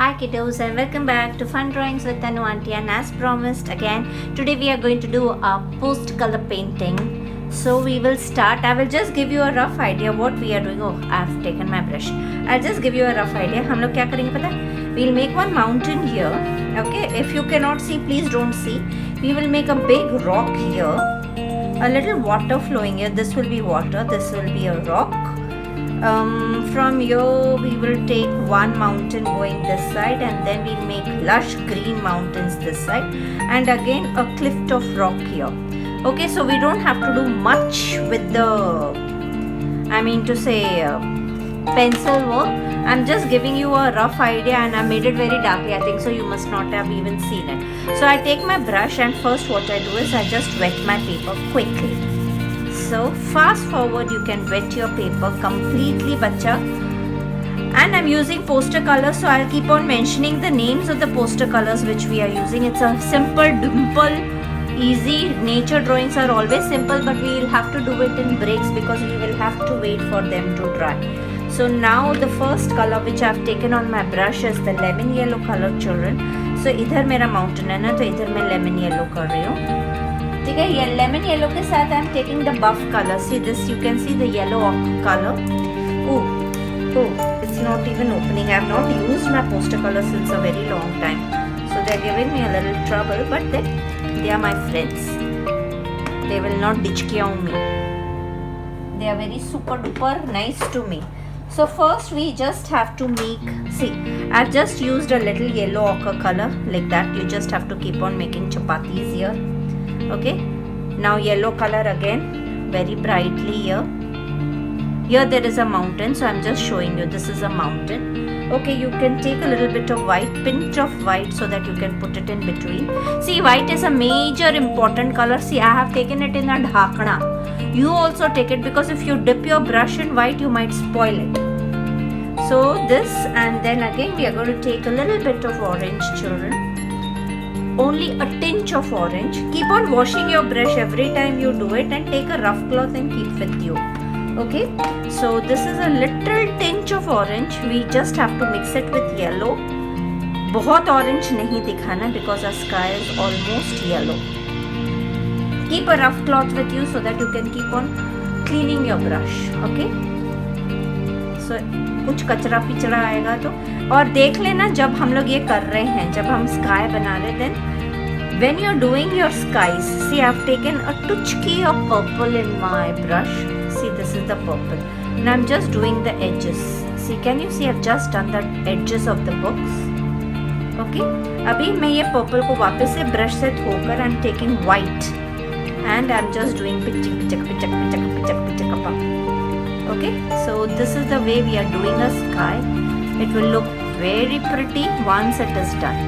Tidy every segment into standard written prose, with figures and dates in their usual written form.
Hi kiddos and welcome back to Fun Drawings with Tanu Auntie, and as promised again today we are going to do a post color painting. So we will start. I will just give you a rough idea what we are doing. Oh, I have taken my brush. I'll just give you a rough idea. हम लोग क्या करेंगे पता है? We'll make one mountain here. Okay, if you cannot see, please don't see. We will make a big rock here. A little water flowing here. This will be water. This will be a rock. From here we will take one mountain going this side, and then we'll make lush green mountains this side, and again a cliff of rock here. Okay, so we don't have to do much with the pencil work. I'm just giving you a rough idea, and I made it very darkly, I think, so you must not have even seen it. So I take my brush, and first what I do is I just wet my paper quickly. So fast forward, you can wet your paper completely, bacha. And I'm using poster colors, so I'll keep on mentioning the names of the poster colors which we are using. It's a simple, dimple, easy. Nature drawings are always simple, but we will have to do it in breaks because we will have to wait for them to dry. So now the first color which I've taken on my brush is the lemon yellow color, children. So इधर मेरा mountain है ना, तो इधर मैं lemon yellow कर रही हूँ. ठीक है, ये लेमन येलो के साथ I am taking the buff colour. See this, you can see the yellow colour. It's not even opening. I have not used my poster color since a very long time, so they're giving me a little trouble, but they are my friends. They will not ditch me. They are very super duper nice to me. So first we just have to make, see, I've just used a little yellow ochre color like that. You just have to keep on making chapatis here. Okay, now yellow color again very brightly here. Here there is a mountain, so I'm just showing you this is a mountain. Okay, you can take a little bit of white, pinch of white, so that you can put it in between. See, white is a major important color. See, I have taken it in a dhakna. You also take it, because if you dip your brush in white, you might spoil it. So this, and then again we are going to take a little bit of orange, children. Only a tinge of orange. Keep on washing your brush every time you do it, and take a rough cloth and keep with you. Okay, so this is a little tinge of orange. We just have to mix it with yellow. बहुत orange नहीं दिखाना, because our sky is almost yellow. Keep a rough cloth with you so that you can keep on cleaning your brush. Okay, so कुछ कचरा पिचड़ा आएगा तो, और देख लेना जब हम लोग ये कर रहे हैं, जब हम स्काई बना रहे, then when you're doing your skies, see, I've taken a touchki of purple in my brush. See, this is the purple, and I'm just doing the edges. See, can you see I've just done the edges of the books. Okay, अभी मैं ये purple को वापस से brush से धोकर I'm taking white, and I'm just doing pichak pichak pichak pichak pichak pichak pichak. Okay, so this is the way we are doing a sky. It will look very pretty once it is done,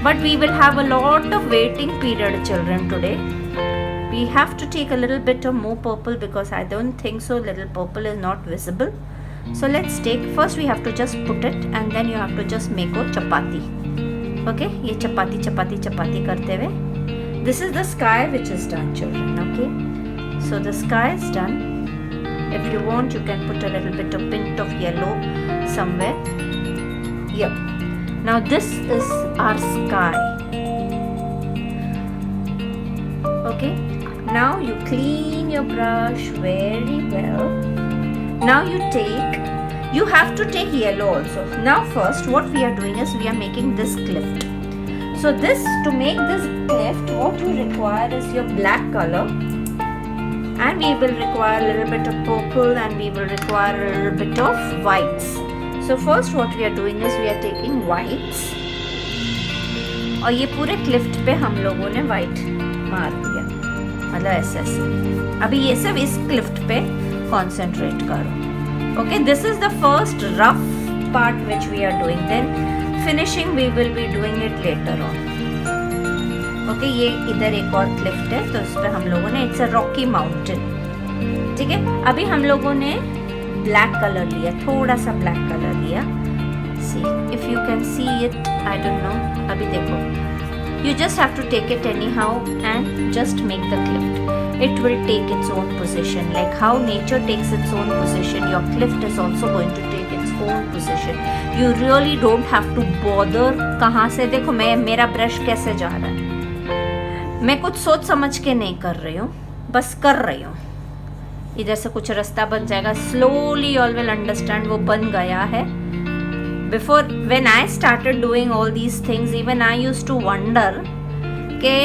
but we will have a lot of waiting period, children. Today we have to take a little bit of more purple, because I don't think so little purple is not visible. So let's take, first we have to just put it, and then you have to just make a chapati. Okay, ये chapati chapati chapati करते हुए, this is the sky which is done, children. Okay, so the sky is done. If you want, you can put a little bit of pint of yellow somewhere. Yep. Now this is our sky. Okay. Now you clean your brush very well. Now you have to take yellow also. Now first what we are doing is we are making this cleft. So this, to make this cleft, what you require is your black color. And we will require a little bit of purple, and we will require a little bit of whites. So first what we are doing is we are taking whites, और ये पूरे Clift पे हम लोगों ने white मार दिया, मतलब ऐसे ऐसे. अभी ये सब इस क्लिफ्ट पे concentrate करो. Okay, this is the first rough part which we are doing. Then finishing we will be doing it later on. Okay, ये इधर एक और क्लिफ्ट है, तो इस पे हम लोगों ने, इट्स अ रॉकी माउंटेन. ठीक है, अभी हम लोगों ने ब्लैक कलर लिया, थोड़ा सा ब्लैक कलर लिया. See, if you can see it, I don't know. अभी देखो, you just have to take it anyhow and just make the cliff. It will take its own position, like how nature takes its own position. Your clift is also going to take its own position. You really don't have to bother. कहाँ से देखो मेरा brush कैसे जा रहा है, मैं कुछ सोच समझ के नहीं कर रही हूँ, बस कर रही हूँ. इधर से कुछ रास्ता बन जाएगा. Slowly you all will understand. वो बन गया है. Before when I started doing all these things, even I used to wonder कि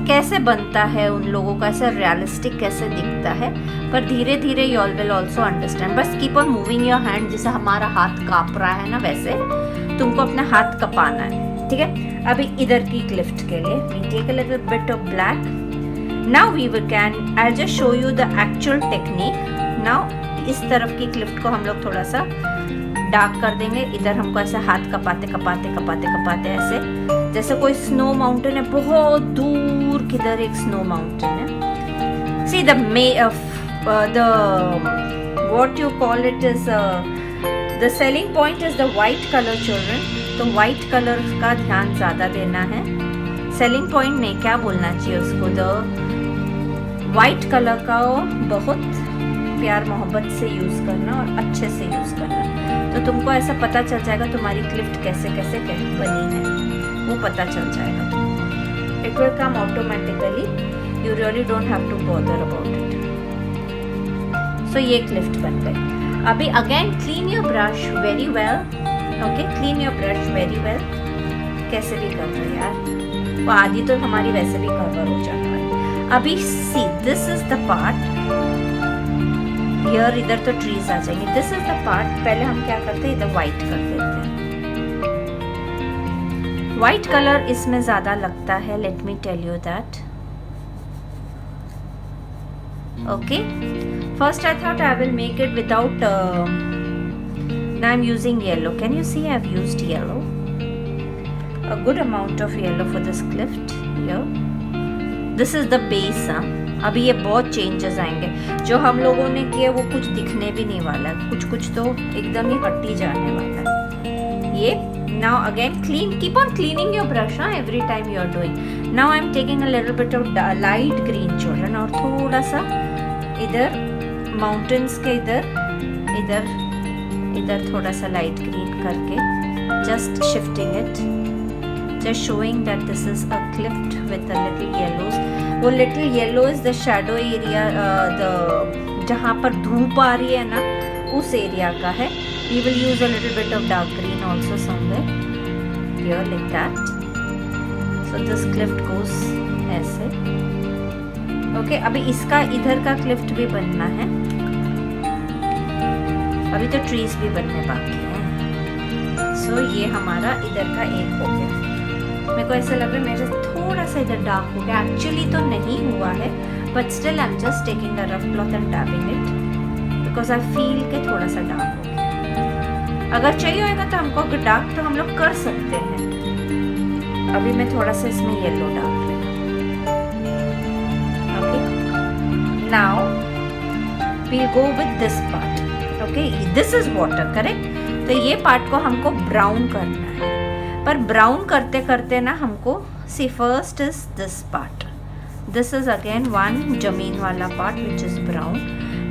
कैसे बनता है उन लोगों का, ऐसा रियलिस्टिक कैसे दिखता है. पर धीरे धीरे you all will also understand. बस keep on moving your hand. जैसे हमारा हाथ काँप रहा है ना, वैसे तुमको अपना हाथ कपाना है. ठीक है. अभी इधर की क्लिफ्ट के लिए we take a little bit of black. Now we can I just show you the actual technique. Now इस तरफ की क्लिफ्ट को हम लोग थोड़ा सा डार्क कर देंगे. इधर हमको ऐसे हाथ कपाते कपाते कपाते कपाते ऐसे जैसे कोई स्नो माउंटेन है, बहुत दूर किधर एक स्नो माउंटेन है. See the what you call it is the selling point is the white color children. तो white color का ध्यान ज़्यादा देना है. selling point नहीं, क्या बोलना चाहिए उसको, the white color का बहुत प्यार मोहब्बत से यूज़ करना और अच्छे से यूज़ करना. तो तुमको ऐसा पता चल जाएगा तुम्हारी क्लिफ्ट कैसे कैसे बनी है, वो पता चल जाएगा. It will come automatically. You really don't have to bother about it. So ये क्लिफ्ट बन गई. अभी again clean your brush very well. Okay, clean your brush very well. कैसे भी कर रहे यार, वो आधी तो हमारी वैसे भी कवर हो जाना है. अभी see this is the part here. इधर तो ट्रीज आ जाएंगे. This is the part. पहले हम क्या करते हैं, इधर व्हाइट कर देते हैं. व्हाइट कलर इसमें ज्यादा लगता है. Let me tell you that. Okay, first I thought I will make it without. Now I am using yellow. Can you see I have used yellow, a good amount of yellow for this clift here. This is the base. अभी ये बहुत changes आएंगे. जो हम लोगों ने किए वो कुछ दिखने भी नहीं वाला है. कुछ कुछ तो एकदम ही हटी जाने वाला है. ये now again clean, keep on cleaning your brush every time you are doing. Now I am taking a little bit of light green children और थोड़ा सा इधर mountains के इधर थोड़ा सा light green करके just shifting it, just showing that this is a clift with a little yellows. वो little yellow is the shadow area, the जहाँ पर धूप आ रही है ना, उस एरिया का है. We will use a little bit of dark green also somewhere here like that. So this clift goes ऐसे. Okay, अभी इसका इधर का clift भी बनना है. अभी तो trees भी बनने बाकी हैं. So ये हमारा इधर का एक हो गया. मेरे को ऐसा लग रहा है मेरे थोड़ा सा इधर डार्क हो गया. एक्चुअली तो नहीं हुआ है, but still I am just taking the rough cloth and tapping it because I feel के थोड़ा सा डार्क हो गया. अगर चाहिए होगा तो हमको डार्क तो हम लोग कर सकते हैं. अभी मैं थोड़ा सा इसमें येलो डाल रही हूँ. Okay, now we go with this part. Okay, this is water, correct. तो ये पार्ट को हमको ब्राउन करना है. पर ब्राउन करते करते ना हमको see first is this part. This is again one जमीन वाला part which is brown.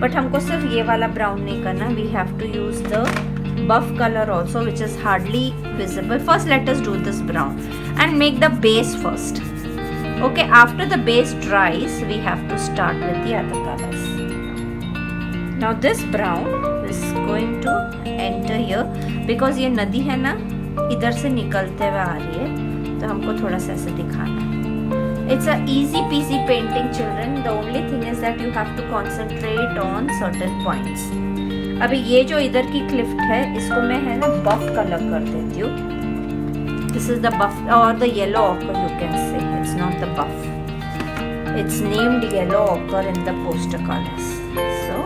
But हमको सिर्फ ये वाला ब्राउन नहीं करना. We have to use the buff color also, which is hardly visible. First let us do this brown and make the base first. Okay, after the base dries we have to start with the other colors. Now this brown is going to enter here because ये नदी है ना, इधर से निकलते हुए आ रही है, तो हमको थोड़ा सा ऐसे दिखाना है. It's a easy peasy painting children. The only thing is that you have to concentrate on certain points. अभी ये जो इधर की क्लिफ्ट है इसको मैं है ना बफ कलर कर देती हूँ. दिस इज द बफ और the yellow ochre you can say. It's not the buff, it's named yellow ochre in the poster colours. So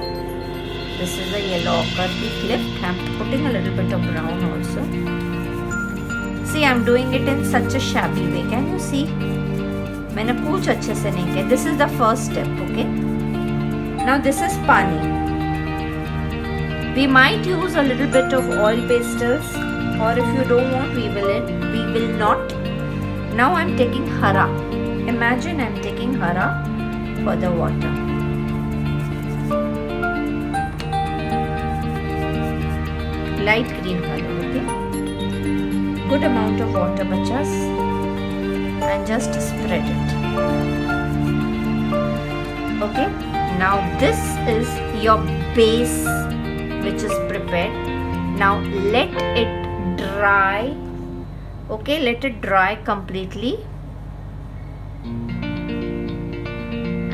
this is the yellow ochre की cliff. I am putting a little bit of brown also. See I am doing it in such a shabby way. Can you see, मैंने कुछ अच्छे से नहीं किया. This is the first step. Okay, now this is pani. We might use a little bit of oil pastels, or if you don't want, we will not. Now I'm taking hara. Imagine I'm taking hara for the water. light green color. Okay, good amount of water bachas, and just spread it. Okay, now this is your base which is prepared. Now let it dry. Okay, let it dry completely,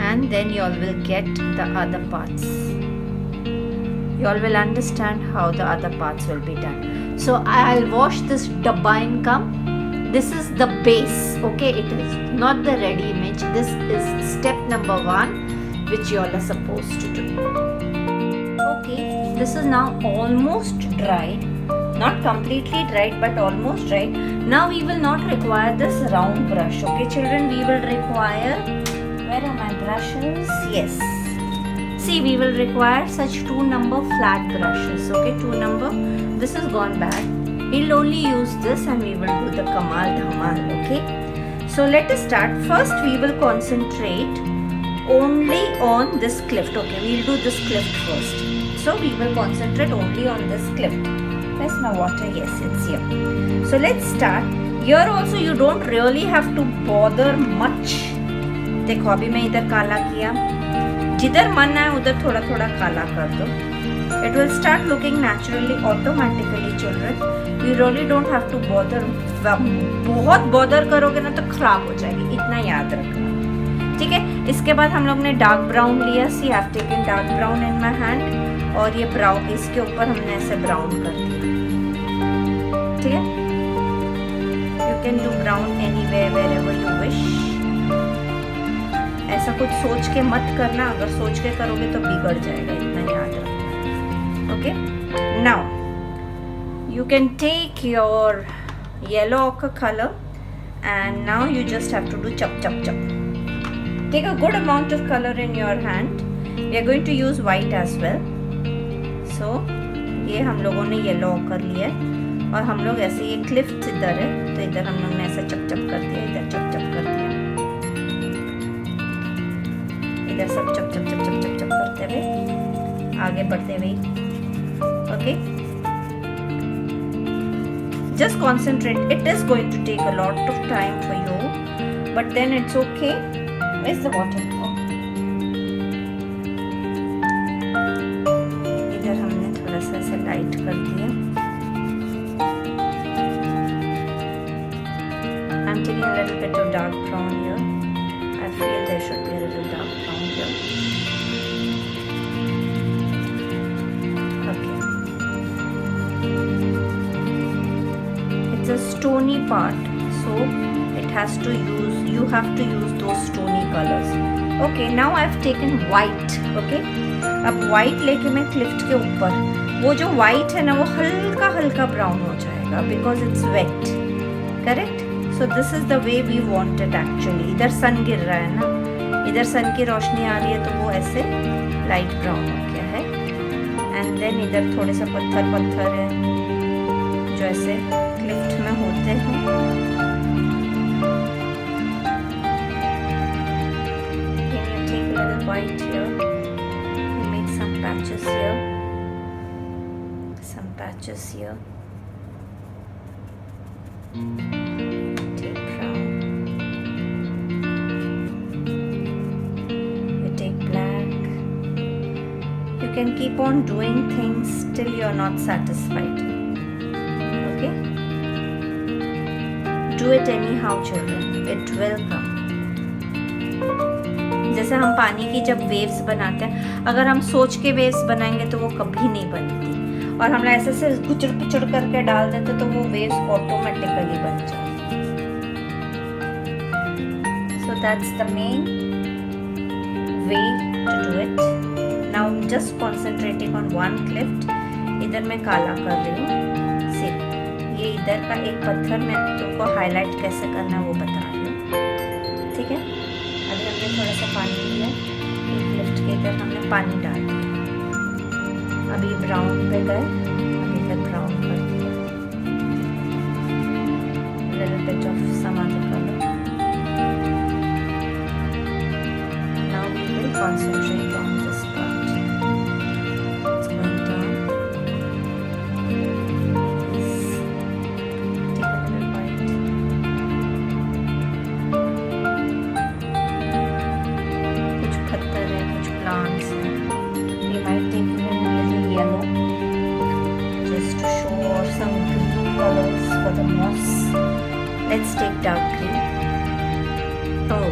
and then you all will get the other parts. You all will understand how the other parts will be done. So I'll wash this dabba in cum. This is the base. Okay, it is not the ready image. This is step number 1 which you all are supposed to do. Okay, this is now almost dry. Not completely dried, but almost dried. Now we will not require this round brush. Okay children, we will require, where are my brushes? Yes. See, we will require such 2 number flat brushes. Okay, 2 number. This is gone bad. We'll only use this and we will do the Kamal Dhamal. Okay. So let us start. First we will concentrate only on this cleft. Okay, we'll do this cleft first. So we will concentrate only on this cleft. Where's my water? Yes, it's here. So let's start. Here also you don't really have to bother much. देखो अभी मैं इधर काला किया, जिधर मन है उधर थोड़ा थोड़ा काला कर दो. It will start looking naturally, automatically children. You really don't have to bother. बहुत bother करोगे ना तो खराब हो जाएगी, इतना याद रखना. ठीक है, इसके बाद हम लोग ने डार्क ब्राउन लिया. See I have taken dark brown in my hand, और ये ब्राउन इसके ऊपर हमने ऐसे ब्राउन कर दिया. ठीक है, you can do brown anywhere wherever you wish. ऐसा कुछ सोच के मत करना, अगर सोच के करोगे तो बिगड़ जाएगा, इतना याद रखना. Okay, now you can take your yellow ochre color and now you just have to do chop chop chop. Take a good amount of color in your hand. We are going to use white as well. So ये हम लोगों ने yellow ochre लिया है, और हम लोग ऐसे, ये क्लिफ्ट इधर है तो इधर हम लोग ने ऐसा चप चप कर दिया, इधर चप चप कर दिया, इधर सब चप चप चप चप चप चप करते हुए आगे बढ़ते हुए. Okay, just concentrate. It is going to take a lot of time for you, but then it's okay. Where's the water? इधर हमने थोड़ा सा ऐसे लाइट कर दिया. I'm taking a little bit of dark brown here. I feel there should be a little dark brown here. Okay. It's a stony part, so it has to use, you have to use those stony colors. Okay, now I've taken white. Okay, अब white लेके मैं Clift के ऊपर, वो जो white है ना वो हल्का हल्का brown हो जाएगा because it's wet. Correct? So this is the way we want it actually. इधर sun गिर रहा है ना, इधर sun की रोशनी आ रही है तो वो ऐसे light brown हो गया है. And then इधर थोड़े से पत्थर पत्थर है जो ऐसे क्लिफ्ट में होते हैं. Can you take a little white here? You make some patches here, some patches here. Take brown. You take black. You can keep on doing things till you are not satisfied. Okay? Do it anyhow children, it will come. जैसे हम पानी की जब waves बनाते हैं, अगर हम सोच के वेव्स बनाएंगे तो वो कभी नहीं बनती, और हम ऐसे से कुचड़ कुचड़ करके डाल देते तो वो वेव्स ऑटोमेटिकली बन जाती. So that's the main way to do it. Now I'm just concentrating on one cleft. इधर मैं काला कर रही हूँ. See, ये इधर का एक पत्थर मैं तुमको हाईलाइट कैसे करना है वो बता रही हूँ. ठीक है, अभी हमने थोड़ा सा पानी लिया, एक लिफ्ट के इधर हमने पानी डाल दिया. अभी ब्राउन पे गए, अभी इधर ब्राउन कर दिया. little bit of some other color. Now we will concentrate on this part. It's going down. for the moss. Let's take dark green. Oh,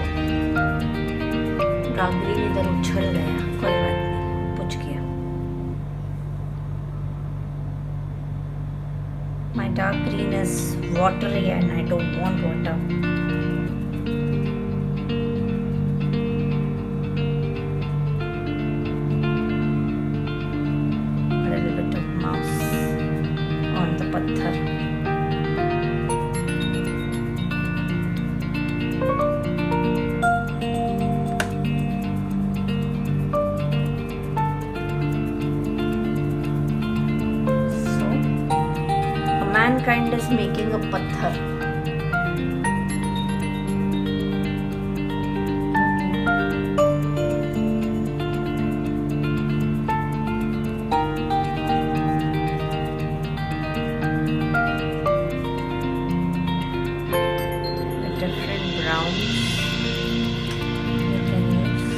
dark green इधर उछल गया, कोई बात नहीं, पूछ गया. My dark green is watery and I don't want water. A little bit of mouse on the patthar. Mankind is making a patthar. With different browns you can use.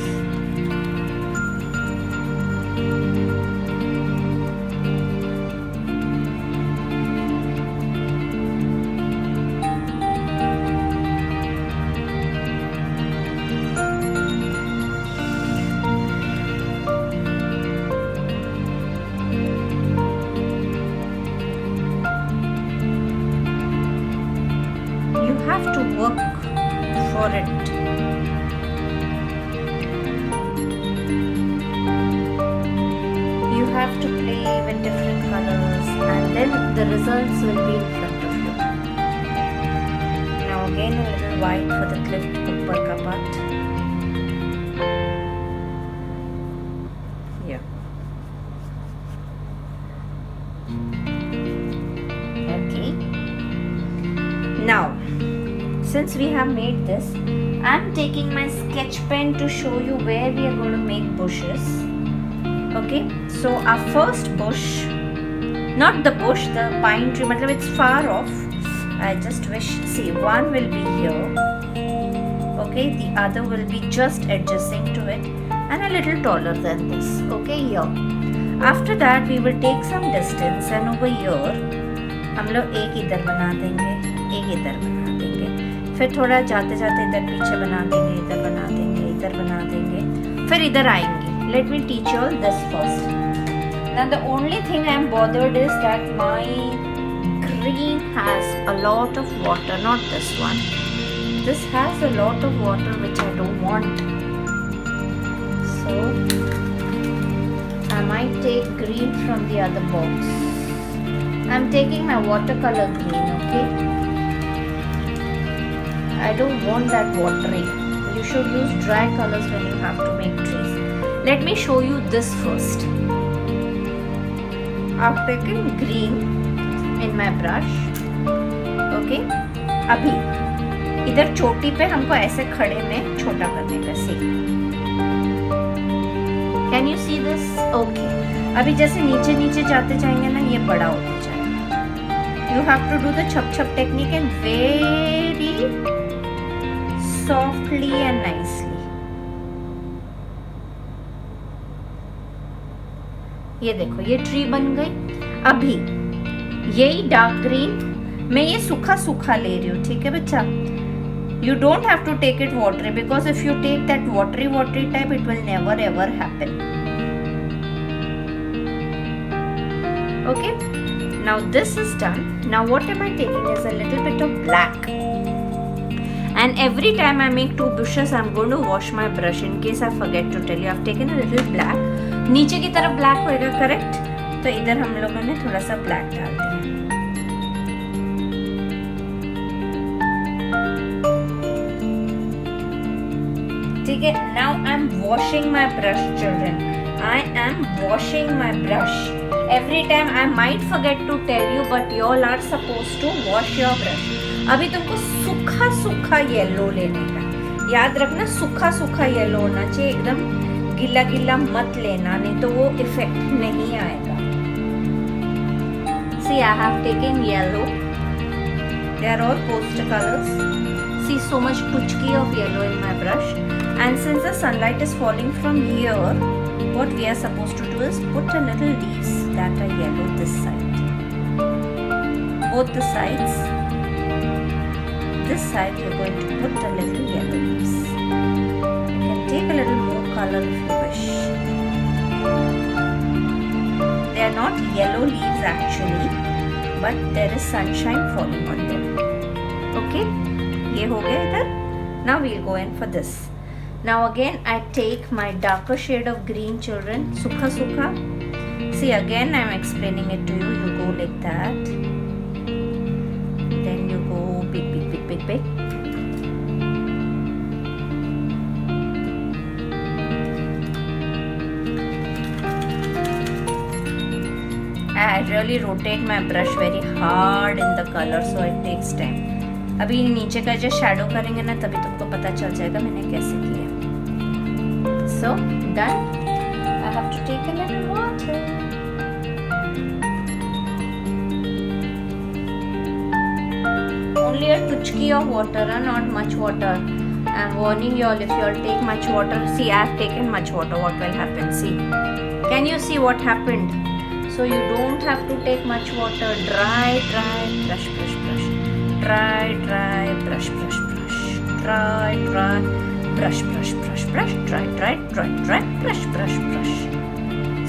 You have to work for it. You have to play with different colors and then the results will be in front of you. Now again a little white for the clipped upper ka part. Yeah. Okay. Now, since we have made this, I am taking my sketch pen to show you where we are going to make bushes. Okay, so our first bush, not the bush, the pine tree, matlab it's far off. I just wish, see, one will be here. Okay, the other will be just adjacent to it and a little taller than this. Okay, here. After that, we will take some distance and over here, हम लोग एक इधर बना देंगे, एक इधर बना देंगे, फिर थोड़ा जाते जाते इधर पीछे बना देंगे, इधर बना देंगे, इधर बना देंगे, फिर इधर आएंगे. Let me teach you all this first. Now the only thing I am bothered is that my green has a lot of water, not this one. This has a lot of water which I don't want. So I might take green from the other box. I'm taking my watercolor green, okay? I don't want that watery. You should use dry colors when you have to make trees. Let me show you this first. I've taken green in my brush. Okay? अभी इधर चोटी पे हमको ऐसे खड़े में छोटा करने का सी. Can you see this? Okay. अभी जैसे नीचे नीचे जाते जाएंगे ना, ये बड़ा होते जाएगा. You have to do the chap chap technique and very softly and nicely. ये देखो, ये ट्री बन गई. अभी यही डार्क ग्रीन मैं ये सूखा सूखा ले रही हूँ, ठीक है बच्चा? You don't have to take it watery because if you take that watery type, it will never ever happen. Okay? Now this is done. Now what am I taking is a little bit of black. And every time I make two bushes, I'm going to wash my brush in case I forget to tell you. I've taken a little black. नीचे की तरफ black होएगा, correct? तो इधर हम लोगों ने थोड़ा सा ब्लैक डाल दिया. ठीक है? Now I'm washing my brush, children. I am washing my brush. Every time I might forget to tell you, but you all are supposed to wash your brush. अभी तुमको सूखा सूखा येलो लेने का. याद रखना, सूखा सूखा येलो होना चाहिए, एकदम गीला गीला मत लेना, नहीं तो वो इफेक्ट नहीं आएगा. See, I have taken yellow. They are all poster colors. See, so much puchki of yellow in my brush. And since the sunlight is falling from here, what we are supposed to do is put a little leaves that are yellow this side. both the sides. This side you're going to put a little yellow leaves. You can take a little more color if you wish. They are not yellow leaves actually, but there is sunshine falling on them. Okay, ये हो गया इधर. Now we'll go in for this. Now again I take my darker shade of green, children, sukha sukha. See, again I'm explaining it to you. You go like that. Then you go big, big, big, big, big. I really rotate my brush very hard in the color, so it takes time. अभी नीचे का जो shadow करेंगे ना, तभी तुमको पता चल जाएगा मैंने कैसे किया. So done. I have to take a little water. Only a tuchki of water, not much water. I'm warning you all, if you all take much water. See, I have taken much water. What will happen? See, can you see what happened? So you don't have to take much water. Dry, brush, brush, brush. Dry, brush, brush, brush. Dry, brush, brush, brush, brush. Dry, brush, brush, brush.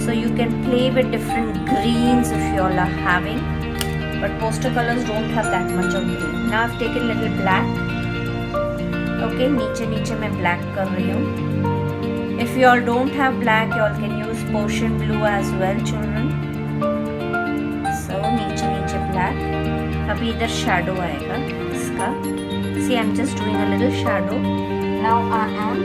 So you can play with different greens if you all are having, but poster colors don't have that much of green. Now I've taken little black. Okay, नीचे मैं black कर रही हूँ. If you all don't have black, you all can use potion blue as well, children. So नीचे black. अभी इधर shadow आएगा इसका. See, I'm just doing a little shadow. Now I am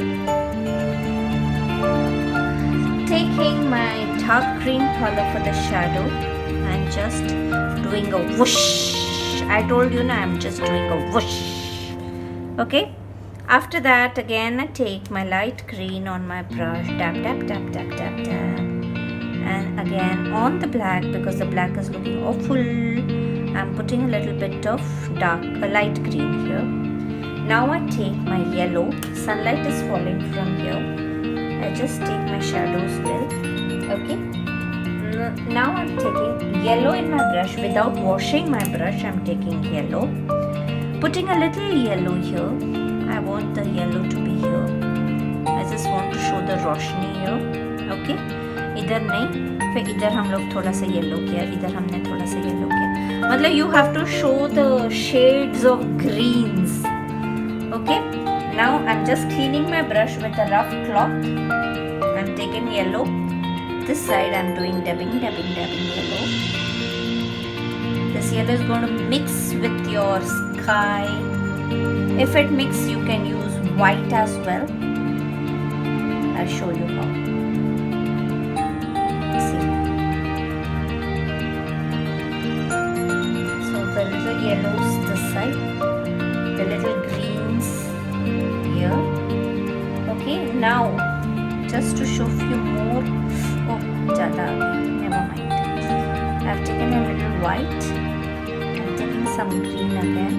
taking my dark green color for the shadow and just doing a whoosh. I told you now, I'm just doing a whoosh. Okay. After that, again I take my light green on my brush. Tap, tap, tap, tap, tap, tap. And again on the black, because the black is looking awful, I'm putting a little bit of light green here. Now I take my yellow. Sunlight is falling from here. I just take my shadows well. Okay. Now I'm taking yellow in my brush. Without washing my brush, I'm taking yellow. Putting a little yellow here. I want the yellow to be here. I just want to show the Roshni here. Okay. इधर नहीं, फिर इधर हम लोग थोड़ा सा yellow किया, इधर हमने थोड़ा सा येलो किया. मतलब you have to show the shades of greens. Okay. Now I'm just cleaning my brush with a rough cloth. I'm taking yellow. This side I'm doing dabbing yellow. This yellow is going to mix with your sky. If it mixes, you can use white as well. I'll show you how. See. So the little yellows this side, the little greens here. Okay, now just to show few more. Oh, ज़्यादा आ गया. Never mind. I've taken a little white. I'm taking some green again.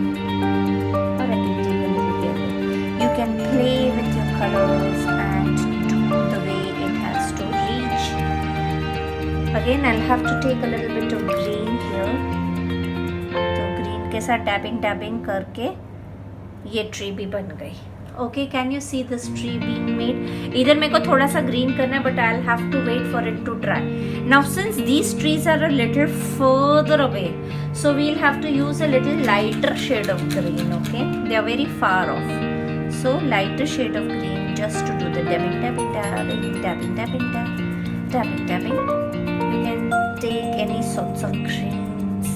Or I can take a little yellow. You can play with your colors and do the way it has to reach. Again, I'll have to take a little bit of green here. तो green के साथ dabbing करके ये tree भी बन गई. Okay, can you see this tree being made? इधर मेरे को थोड़ा सा green करना है, but I'll have to wait for it to dry. Now, since these trees are a little further away, so we'll have to use a little lighter shade of green. Okay, they are very far off. So lighter shade of green, just to do the dabbing. You can take any sorts of greens.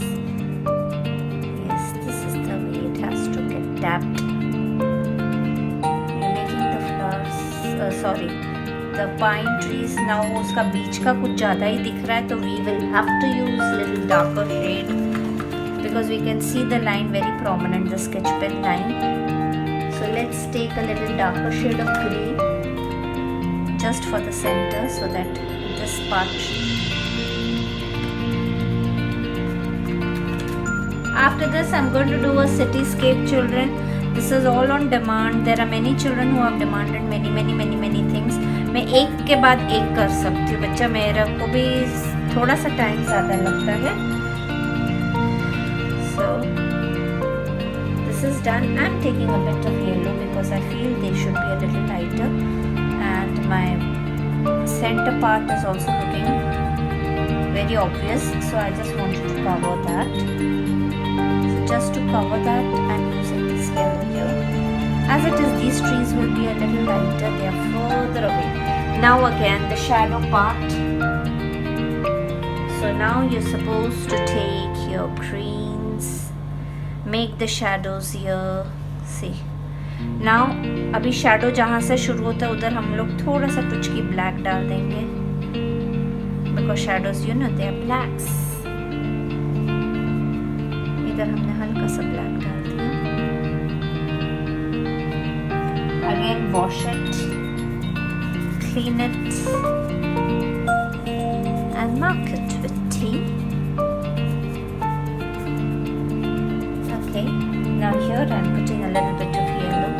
Yes, this is the way it has to get dabbed. The pine trees. Now उसका बीच का कुछ ज़्यादा ही दिख रहा है, तो we will have to use little darker shade because we can see the line very prominent, the sketch pen line. So let's take a little darker shade of green just for the center, so that this part. After this, I'm going to do a cityscape, children. This is all on demand. There are many children who have demanded many things. मैं एक के बाद एक कर सकती हूँ बच्चा, मेरे को भी थोड़ा सा टाइम ज़्यादा लगता है. So this is done. I'm taking a bit of yellow because I feel they should be a little lighter, and my center part is also looking very obvious, so I just wanted to cover that. So just to cover that, I'm using this yellow here. As it is, these trees will be a little lighter, they are further away. Now again the shadow part. So now you're supposed to take your greens, make the shadows here. See, now अभी shadow जहाँ से शुरू होता है उधर हम लोग थोड़ा सा टुचकी black डाल देंगे, because shadows, you know, they are blacks. इधर हमने हल्का सा black डाल दिया. Again wash it, clean it, and mark it with tea. Okay, now here I'm putting a little bit of yellow.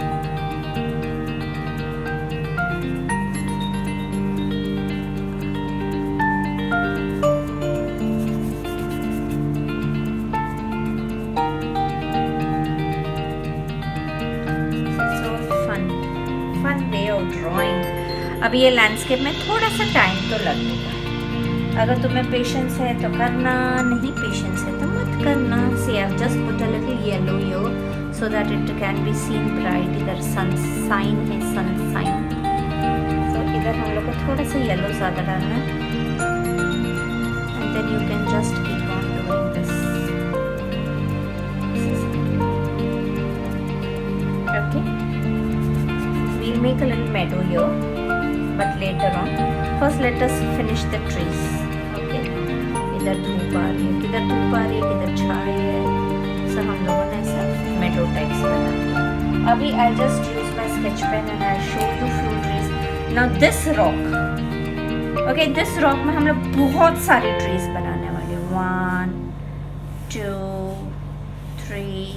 अब ये लैंडस्केप में थोड़ा सा टाइम तो लगेगा. अगर तुम्हें पेशेंस है तो करना, नहीं पेशेंस है तो मत करना. See, I've just put a little yellow here so that it can be seen bright. इधर sunshine है, sunshine. So इधर हम लोग को थोड़ा सा येलो ज़्यादा डालना है, and then you can just keep on doing this. Okay, we'll make a little meadow here, but later on. First let us finish the trees. Okay, इधर धूप आ रही है, किधर धूप आ रही है, किधर छाई है. So हम लोगों ने ऐसा meadow types बना दिया. अभी I'll just use my sketch pen and I'll show you few trees. Now this rock, okay, this rock में हम लोग बहुत सारी trees बनाने वाले. 1, 2, 3,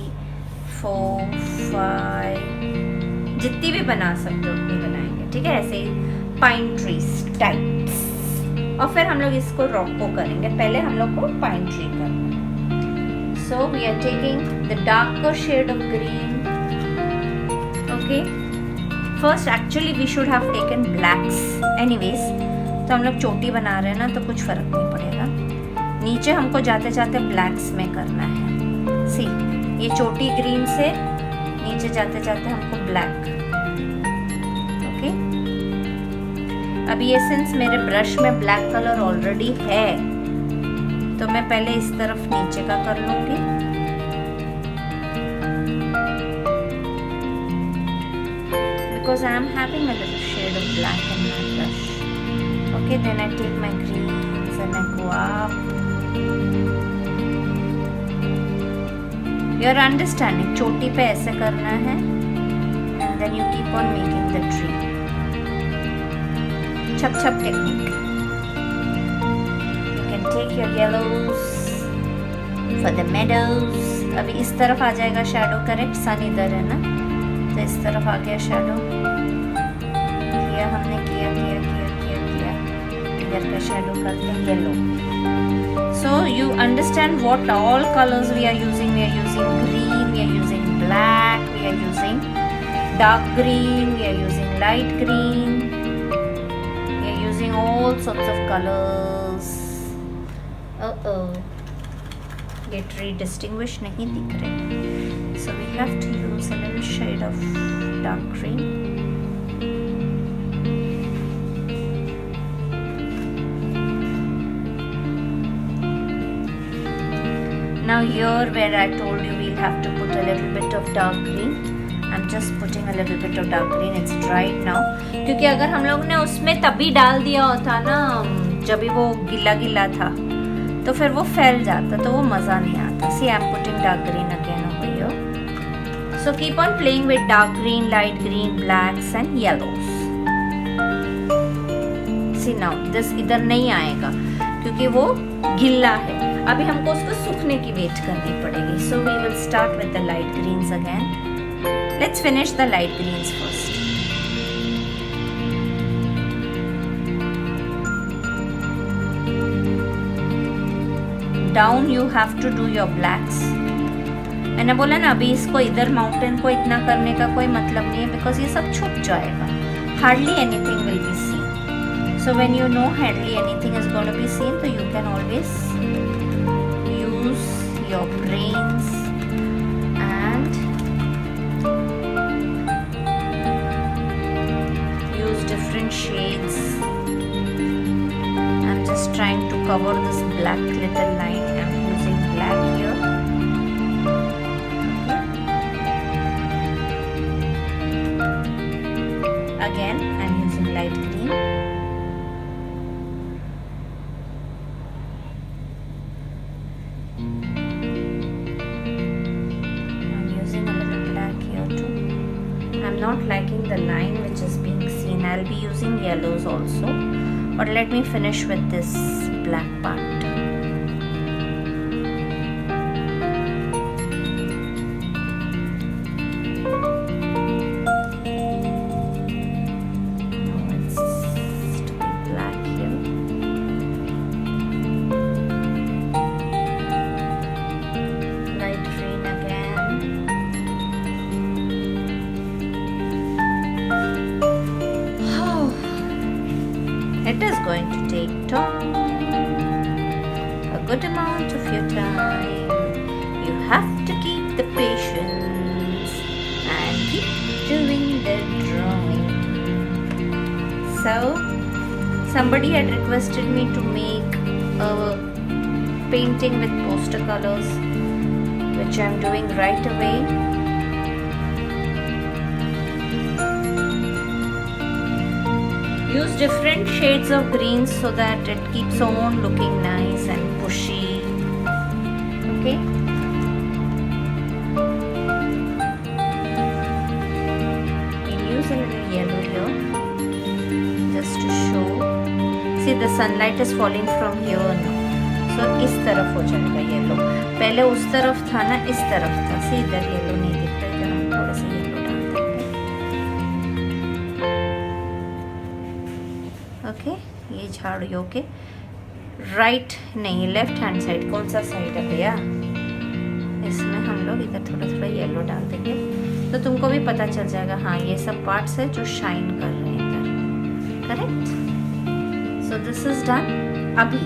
4, 5, जितनी भी बना सकते हो उतनी बनाएंगे. ठीक है, ऐसे पाइन ट्रीज टाइप्स. और फिर हम लोग इसको रॉक को करेंगे. पहले हम लोग को पाइन ट्री करना है. So we are taking the darker shade of green. Okay, first actually we should have taken blacks. Anyways, तो हम लोग चोटी बना रहे हैं ना, तो कुछ फर्क नहीं पड़ेगा. नीचे हमको जाते जाते ब्लैक्स में करना है. सी, ये चोटी ग्रीन से नीचे जाते जाते हमको ब्लैक. ओके, अभी ये सिंस मेरे ब्रश में ब्लैक कलर ऑलरेडी है, तो मैं पहले इस तरफ नीचे का कर लूंगी. Because I am having a little shade of black in my brush. Okay, then I take my greens and I go up. You are understanding? चोटी पे ऐसे करना है, and then you keep on making the tree. Chop chop technique. You can take your yellows for the meadows. अभी इस तरफ आ जाएगा shadow, correct? सन इधर है ना, तो इस तरफ आ गया shadow. किया हमने, किया. इधर का shadow करते हैं yellow. So you understand what all colors we are using. We are using green, we are using black, we are using dark green, we are using light green. Using all sorts of colors. ये tree distinguished नहीं दिख रहे, so we have to use a little shade of dark green. Now here where I told you we'll have to put a little bit of dark green, I'm just putting a little bit of dark green. It's dried now. क्योंकि अगर हम लोग ने उसमें तभी डाल दिया होता ना, जब भी वो गिला गिला था, तो फिर वो फैल जाता, तो वो मज़ा नहीं आता. See, I'm putting dark green again over here. So keep on playing with dark green, light green, blacks and yellows. See now, this इधर नहीं आएगा क्योंकि वो गिल्ला है. अभी हमको उसको सूखने की वेट करनी पड़ेगी. So we will start with the light greens again. Let's finish the light greens first. Down you have to do your blacks. मैंने बोला ना अभी इसको इधर माउंटेन को इतना करने का कोई मतलब नहीं है, बिकॉज ये सब छुप जाएगा. Hardly anything will be seen. So when you know hardly anything is going to be seen, तो you can always use your brains and use different shades. I am just trying to cover this black little line. I am using black here. Again, I'm using light green. I'm using a little black here too. I'm not liking the line which is being seen. I'll be using yellows also. But let me finish with this black part. It is going to take time, a good amount of your time. You have to keep the patience and keep doing the drawing. So, somebody had requested me to make a painting with poster colors, which I am doing right away. Use different shades of greens so that it keeps on looking nice and bushy. Okay. We'll use a little yellow here just to show. See, the sunlight is falling from here now. So इस तरफ हो जाएगा yellow. पहले उस तरफ था ना, इस तरफ था. See, इधर येलो नहीं दिख रहा. इधर हम थोड़ा सा येलो डाल देंगे. ओके, ये झाड़ियों के राइट नहीं, लेफ्ट हैंड साइड. कौन सा साइड है भैया? इसमें हम लोग इधर थोड़ा थोड़ा येलो डाल देंगे तो तुमको भी पता चल जाएगा. हाँ, ये सब पार्ट्स है जो शाइन कर रहे हैं इधर. Correct. So this is done. अभी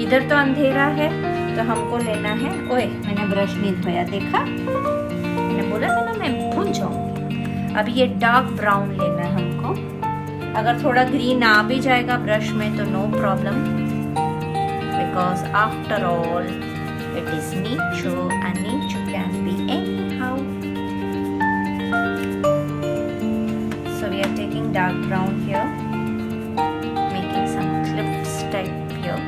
इधर तो अंधेरा है तो हमको लेना है. ओए, मैंने ब्रश नहीं धोया, देखा? मैंने बोला था ना मैं भूल जाऊंगी. अभी ये डार्क ब्राउन लेना है हमको. अगर थोड़ा ग्रीन आ भी जाएगा ब्रश में तो no problem, because after all it is nature and nature can be anyhow. So we are taking dark brown here, making some cliffs type here.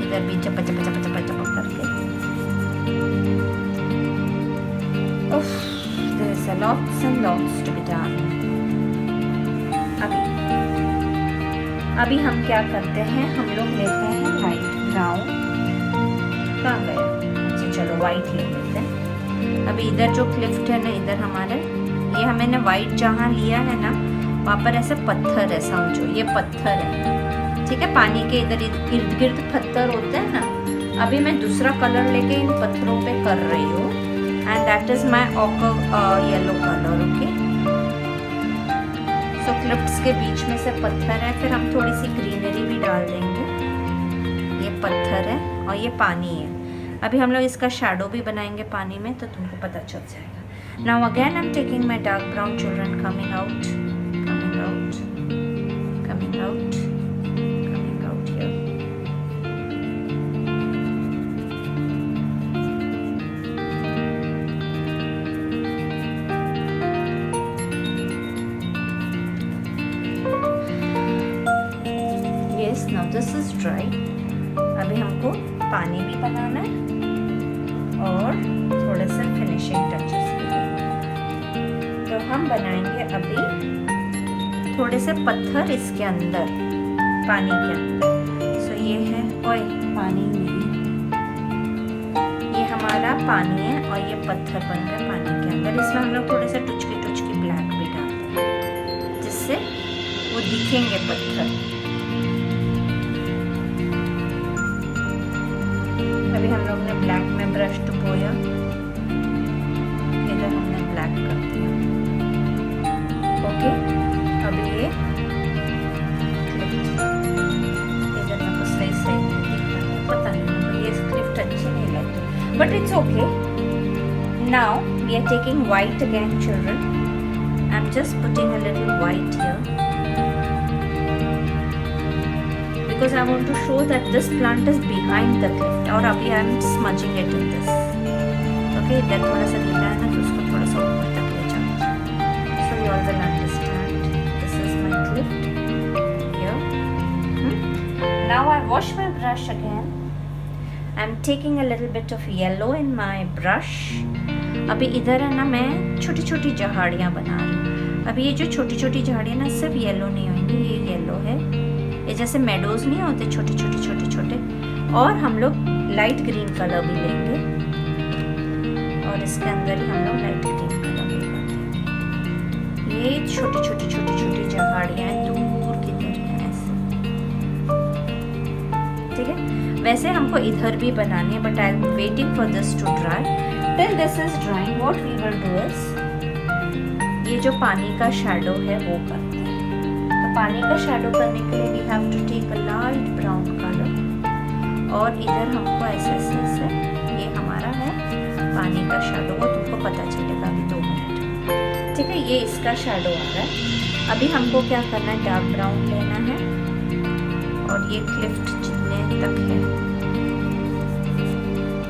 इधर भी चपा चपा चपा चपा चपा करके. There is a lots and lots to be done. अभी हम क्या करते हैं, हम लोग लेते हैं लाइट ब्राउन. कहाँ गया? अच्छा चलो वाइट ले लेते हैं. अभी इधर जो क्लिफ्ट है ना, इधर हमारे ये हमें ना वाइट जहाँ लिया है ना, वहाँ पर ऐसे पत्थर है, समझो ये पत्थर है. ठीक है, पानी के इधर इर्द गिर्द पत्थर होते हैं ना. अभी मैं दूसरा कलर लेके इन पत्थरों पे कर रही हूँ, and that is my ochre yellow color. Okay, so clips के बीच में से पत्थर है, फिर हम थोड़ी सी ग्रीनरी भी डाल देंगे. ये पत्थर है और ये पानी है. अभी हम लोग इसका शैडो भी बनाएंगे पानी में, तो तुमको पता चल जाएगा. Now again I'm taking my dark brown children, coming out, coming out, coming out, coming out here. Now this is dry. अभी हमको पानी भी बनाना है और थोड़े से फिनिशिंग टचेस भी देंगे. तो हम बनाएंगे अभी थोड़े से पत्थर इसके अंदर, पानी के अंदर. सो ये है, ओए पानी नहीं, ये हमारा पानी है और ये पत्थर बन गए पानी के अंदर. इसमें हम लोग थोड़े से टुचकी टुचकी ब्लैक भी डालते हैं, जिससे वो दिखेंगे पत्थर. ब्रश डुबोया, इधर हमने ब्लैक कर दिया। ओके, अब ये इधर मेरे को सही नहीं दिख रहा, पता नहीं मेरे को ये स्क्रिप्ट अच्छी नहीं लगती, but it's okay. Now we are taking white again, children. I'm just putting a little white here because I want to show that this plant is behind the cliff, और अभी I am smudging it in this. Okay, इधर थोड़ा सा नीला है ना, तो उसको थोड़ा सा ऊपर तक ले जाते हैं, so you all will understand. This is my cliff here. Now I wash my brush again. I'm taking a little bit of yellow in my brush. अभी इधर है ना, मैं छोटी छोटी झाड़ियाँ बना रही हूँ। अभी ये जो छोटी छोटी झाड़ियाँ ना सिर्फ येलो नहीं होंगी, ये येलो है, ये जैसे मेडोज नहीं होते छोटे छोटे छोटे छोटे, और हम लोग लाइट ग्रीन कलर भी लेंगे और इसके अंदर ही हम लोग लाइट ग्रीन कलर भी करते हैं। ये छोटी छोटी छोटी छोटी झाड़ियाँ दूर की तरह हैं ऐसे, ठीक है। वैसे हमको इधर भी बनानी है, but I am waiting for this to dry. Till this is drying, what we will do is, ये जो पानी का शैडो है वो करते हैं। तो पानी का शैडो करने के लिए we have to take a light brown color, और इधर हमको ऐसे ऐसे ये हमारा है पानी का शैडो, वो तुमको पता चलेगा अभी 2 मिनट, ठीक है। ये इसका शैडो आ रहा है। अभी हमको क्या करना है, डार्क ब्राउन लेना है और ये क्लिफ्ट जितने तक है,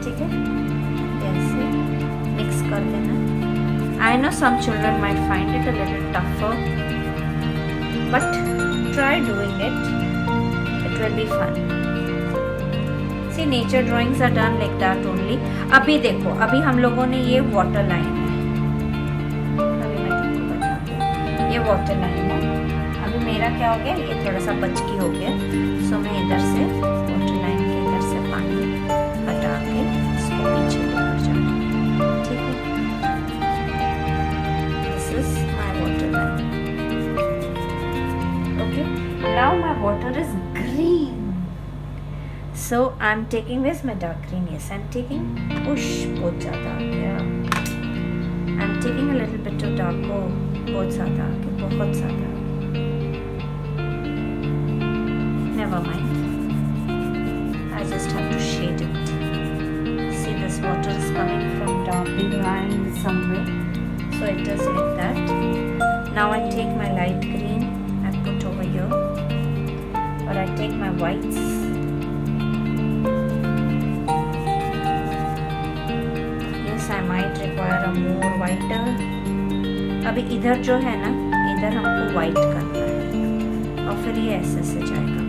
ठीक है, ऐसे मिक्स कर देना। I know some children might find it a little tougher, but try doing it. It will be fun. See, nature drawings are done like that only. अभी देखो, अभी हम लोगों ने ये वाटर लाइन है, अभी मैं तुमको बताती हूँ, ये वाटर लाइन है। अभी मेरा क्या हो गया, ये थोड़ा सा बचकी हो गया, सो मैं इधर से वाटर लाइन के इधर से पानी हटा के इसको पीछे लेकर जाऊँ, ठीक है। This is my water line. Okay, now my water is green. So I'm taking, where's my dark green? Yes, I'm taking, push, बहुत ज़्यादा आ गया। I'm taking a little bit of dark, oh, बहुत ज़्यादा आ गया, बहुत ज़्यादा। Never mind. I just have to shade it. See, this water is coming from down behind somewhere, so it is like that. Now I take my light green, I put over here, or I take my whites. Yes, I might require a more whiter. अभी इधर जो है ना, इधर हमको white करना है, और फिर ये ऐसे से जाएगा।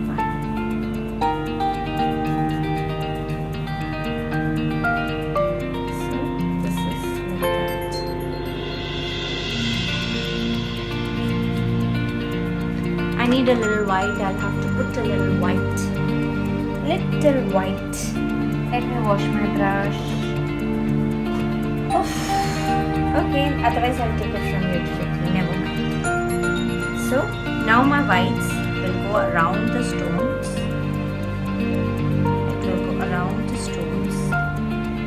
I need a little white. I'll have to put a little white. Little white. Let me wash my brush. Oof. Okay, otherwise I'll take it from here directly. Never mind. So now my whites will go around the stones. It will go around the stones.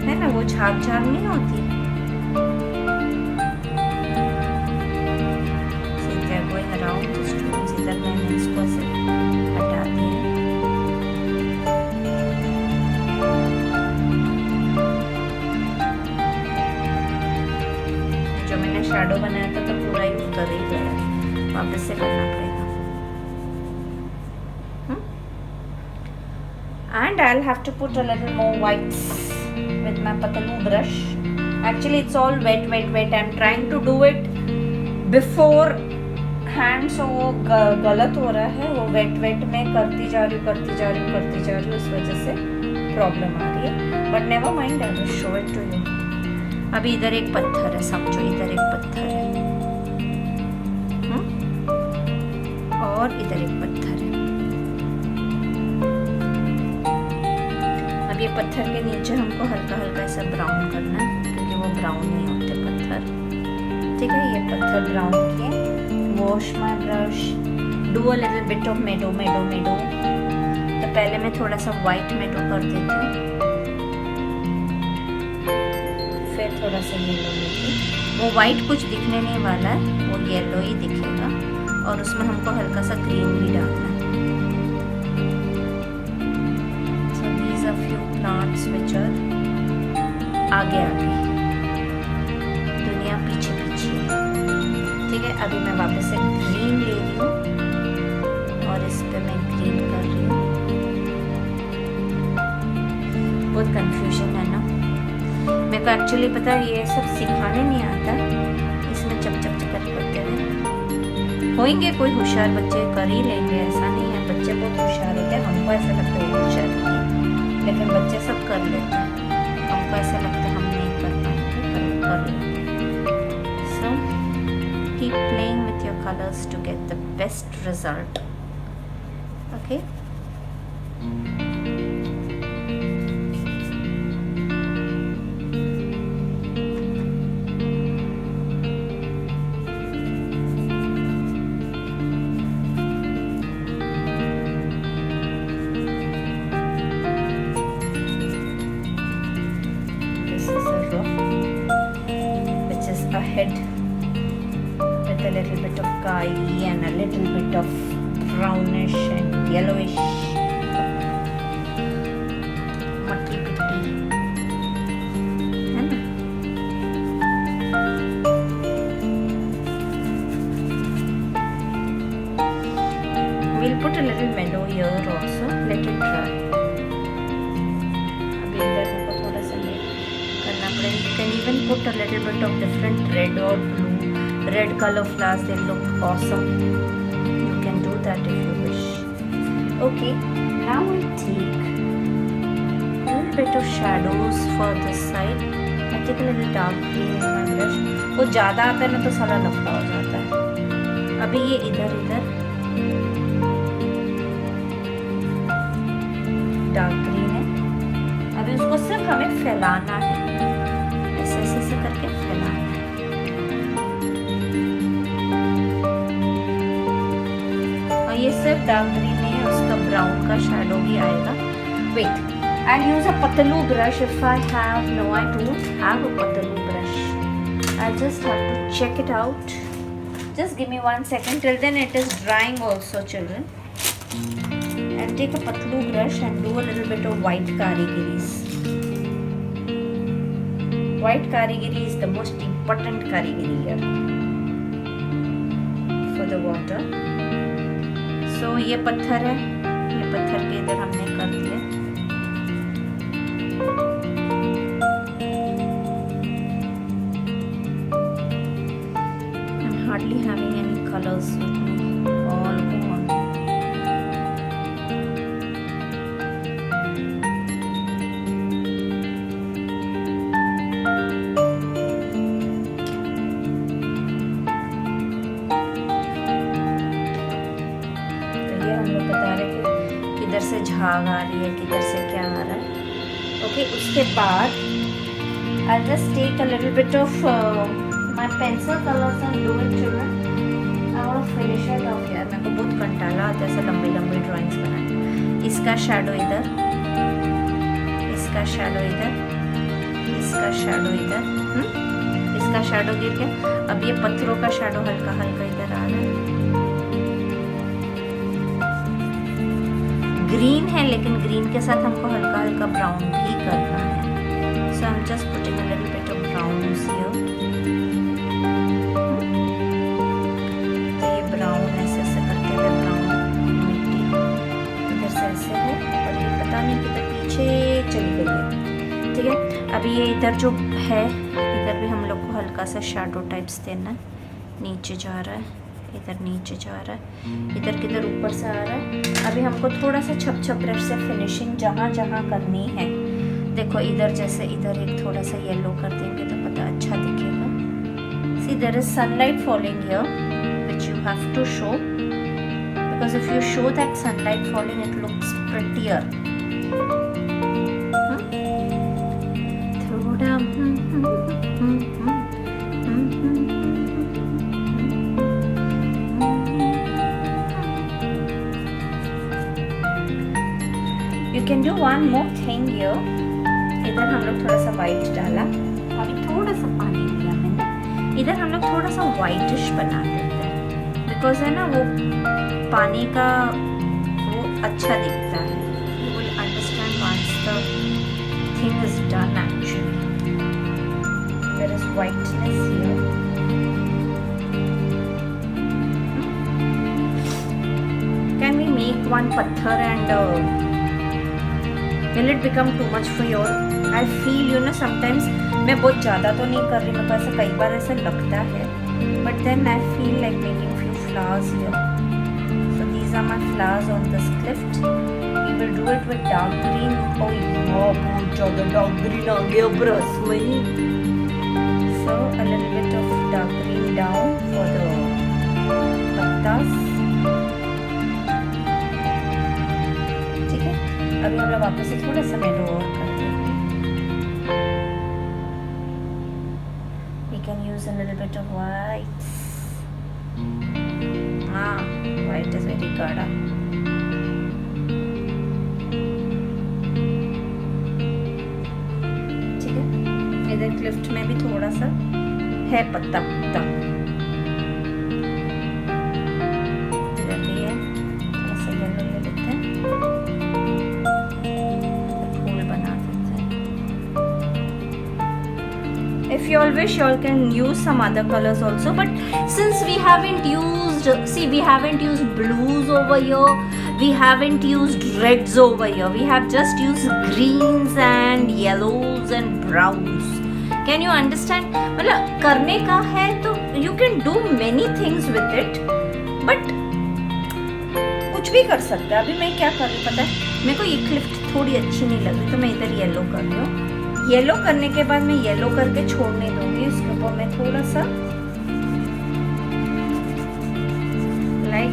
है ना, वो झाग झाग नहीं होती। So they are going around the stones. इधर मैंने इसको से हटा दिया। जो मैंने शैडो बनाया था तो पूरा ही उतर ही गया, वापस से करना पड़ेगा। And I'll have to put a little more whites with my Patalu brush. Actually, it's all wet. I'm trying to do it before hand, so वो गलत हो रहा है, वो वेट में करती जा रही हूँ, इस वजह से प्रॉब्लम आ रही है, but never mind, I will show it to you. अभी इधर एक पत्थर है, समझो इधर एक पत्थर है, और इधर एक पत्थर है। अब ये पत्थर के नीचे हमको हल्का हल्का ऐसा ब्राउन करना है, क्योंकि वो ब्राउन नहीं होते पत्थर, ठीक है। ये पत्थर ब्राउन किए। Wash my brush, do a little bit of meadow. तो पहले मैं थोड़ा सा white meadow कर देती हूँ, थोड़ा सा येलो लेके, वो वाइट कुछ दिखने नहीं वाला है, वो येलो ही दिखेगा और उसमें हमको हल्का सा ग्रीन भी डालना है। So these are few plants which are आगे आगे, दुनिया पीछे पीछे। ठीक है, अभी मैं वापस से ग्रीन ले रही हूँ और इस पे मैं ग्रीन कर रही हूँ। बहुत कंफ्यूजन है ना, मेरे को एक्चुअली पता है ये सब सिखाने नहीं आता, इसमें चप चप चप करते हुए होंगे कोई होशियार बच्चे कर ही लेंगे, ऐसा नहीं है। बच्चे बहुत होशियार होते हैं, हमको ऐसा लगता है होशियार नहीं है, लेकिन बच्चे सब कर लेते हैं, हमको ऐसा लगता है हम नहीं कर पाएंगे, पर वो कर लेंगे। So keep playing with your colours to get the best result. Okay, head with a little bit of kai and a little bit of brownish and yellowish मट्टी पिट्टी है ना। We'll put a little meadow here also, let it dry. अभी इधर को थोड़ा सा ये करना पड़ेगा। You can even put a little bit of different red or blue, red color flowers, they look awesome. You can do that if you wish. Okay, now I take a little bit of shadows for this side. I take a little dark green in my brush. वो ज़्यादा आता है ना तो सारा लफड़ा हो जाता है। अभी ये इधर इधर डार्क ग्रीन है, अभी उसको सिर्फ हमें फैलाना है, ऐसे ऐसे करके फैलाना है। और ये सिर्फ डार्क ग्रीन नहीं है, उसका ब्राउन का शैडो भी आएगा। Wait, I'll use a Patalu brush if I have. No, I don't have a Patalu brush. I just have to check it out. Just give me 1 second. Till then it is drying also, children. I'll take a Patalu brush and do a little bit of white karigiris. White karigiri is the most important karigiri here for the water. So ये पत्थर है, ये पत्थर के इधर हमने कर दिया। I'm hardly having any colors with me, all gone. किधर से झाग आ रही है, किधर से क्या आ रहा है। ओके, उसके बाद I'll just take a little bit of my pencil colors and do it, children. I want to finish it off here. मेरे को बहुत कंटाला आता है ऐसे लंबी लंबी ड्राइंग्स बनाने। इसका शैडो इधर, इसका शैडो इधर, इसका शैडो इधर, इसका शैडो गिर गया। अब ये पत्थरों का शैडो हल्का हल्का इधर आ रहा है। ग्रीन है, लेकिन ग्रीन के साथ हमको हल्का हल्का ब्राउन भी करना है। So I am just putting a little bit of brown here. तो ये ब्राउन ऐसे ऐसे करते हुए ब्राउन मिट्टी इधर से ऐसे है और ये पता नहीं किधर पीछे चली गई है। ठीक है, अभी ये इधर जो है, इधर भी हम लोग को हल्का सा शैडो टाइप्स देना है। नीचे जा रहा है, इधर नीचे जा रहा है, इधर किधर ऊपर से आ रहा है। अभी हमको थोड़ा सा छप छप ब्रश से फिनिशिंग जहाँ जहाँ करनी है। देखो इधर जैसे इधर एक थोड़ा सा येलो कर देंगे तो पता अच्छा दिखेगा। See there is sunlight falling here which you have to show, because if you show that sunlight falling it looks prettier. थोड़ा You can do one more thing here. इधर हम लोग थोड़ा सा वाइट डाला, अभी थोड़ा सा इधर हम लोग थोड़ा सा वाइटिश बना देते हैं, बिकॉज है ना वो पानी का वो अच्छा दिखता है. You will understand once the thing is done. Actually there is whiteness here. Can we make one पत्थर and will it become too much for you? I feel you know sometimes मैं बहुत ज़्यादा तो नहीं कर रही, मेरे को ऐसा कई बार ऐसा लगता है, but then I feel like making few flowers here. So these are my flowers on this cliff. We will do it with dark green. Oh yeah, बहुत ज़्यादा dark green आ गया ब्रश में. So a little bit of dark green down for the pattas. अभी हम लोग वापस से थोड़ा सा मेलो और करते हैं. We can use a little bit of white. हाँ, white is very गाढ़ा. ठीक है. इधर क्लिफ्ट में भी थोड़ा सा है पत्ता पत्ता. इधर भी है. थोड़ा सा येलो ले लेते हैं. If you all wish, you all can use some other colors also, but since we haven't used blues over here, we haven't used reds over here, we have just used greens and yellows and browns. Can you understand? मतलब करने का है तो you can do many things with it, but कुछ भी कर सकते हैं. अभी मैं क्या कर रही पता है, मेरे को ये क्लिफ्ट थोड़ी अच्छी नहीं लग रही तो मैं इधर येलो कर रही हूँ. येलो करने के बाद मैं येलो करके छोड़ने दूंगी. उसके ऊपर मैं थोड़ा सा like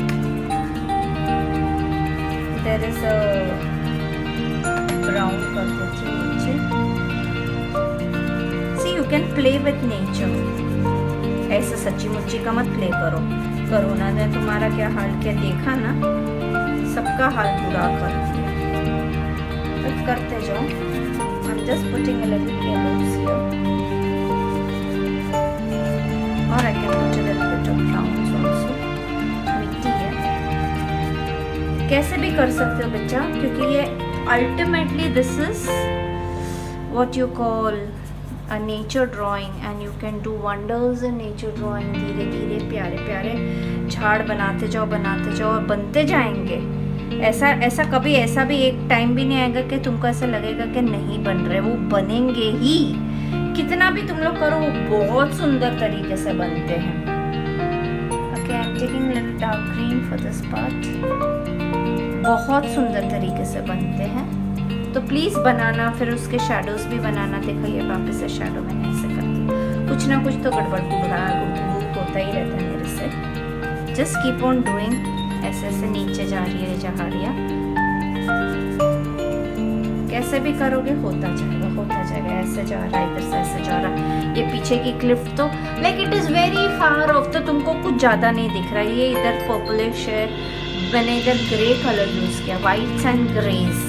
there is a brown कर देती हूँ नीचे. See you can play with nature. ऐसे सच्ची मुच्ची का मत प्ले करो ना. दे तुम्हारा क्या हाल क्या देखा ना, सबका हाल बुरा करती है. तो करते जाओ. I'm just putting a little yellows here, or I can put a little bit of browns also. मिट्टी है, कैसे भी कर सकते हो बच्चा, क्योंकि ये ultimately this is what you call a nature drawing and you can do wonders in nature drawing. धीरे धीरे प्यारे प्यारे झाड़ बनाते जाओ और बनते जाएंगे. ऐसा कभी ऐसा भी एक टाइम भी नहीं आएगा कि तुमको ऐसा लगेगा कि नहीं बन रहे. वो बनेंगे ही. कितना भी तुम लोग करो वो बहुत सुंदर तरीके से बनते हैं. Okay, I am taking little dark green for this part. बहुत सुंदर तरीके से बनते हैं. तो प्लीज बनाना, फिर उसके शैडोज भी बनाना. देखो ये वापस से शैडो मैंने ऐसे कर दिया. कुछ ना कुछ तो गड़बड़ होता ही रहता है मेरे से. Just keep on doing. ऐसे ऐसे नीचे जा रही है झाड़ियाँ. कैसे भी करोगे होता जाएगा. ऐसे जा रहा है, इधर से ऐसे जा रहा. ये पीछे की क्लिफ तो like it is very far of, तो तुमको कुछ ज्यादा नहीं दिख रहा है. ये इधर पर्पलिश है. मैंने इधर ग्रे कलर यूज किया, whites and grace.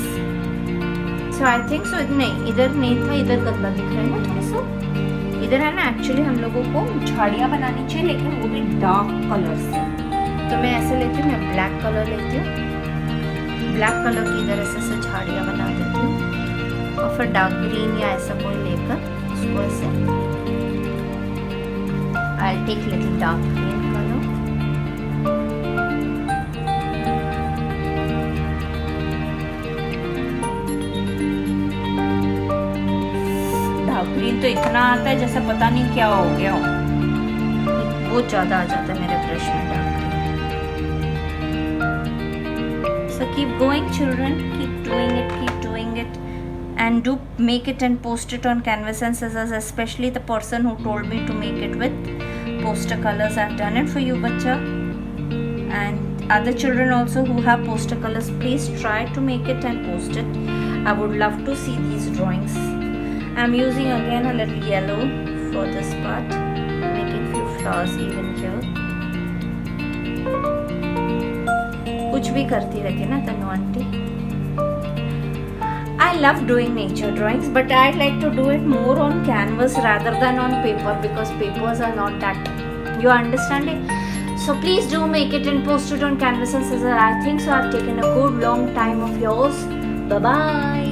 So I think so. नहीं, इधर नहीं था, इधर गंदा दिख रहा है ना थोड़ा सा. इधर है ना एक्चुअली हम लोगों को झाड़ियाँ बनानी चाहिए, लेकिन वो भी डार्क कलर से. तो मैं ऐसे लेती हूँ, मैं ब्लैक कलर लेती हूँ. ब्लैक कलर की इधर ऐसे झाड़ियाँ बना देती हूँ, और फिर डार्क ग्रीन या ऐसा कोई लेकर उसको ऐसे I take little dark green colour. Dark green तो इतना आता है जैसे पता नहीं क्या हो गया हो. बहुत ज़्यादा आ जाता है मेरे ब्रश में dark. So keep going children, keep doing it and do make it and post it on canvas and scissors, especially the person who told me to make it with poster colors. I've done it for you bacha, and other children also who have poster colors, please try to make it and post it. I would love to see these drawings. I'm using again a little yellow for this part, making few flowers even here. कुछ भी करती रहती है ना तनु aunty. I love doing nature drawings, but I like to do it more on canvas rather than on paper because papers are not that, you understand it. So please do make it and post it on canvas and scissors. I think so I've taken a good long time of yours. Bye bye.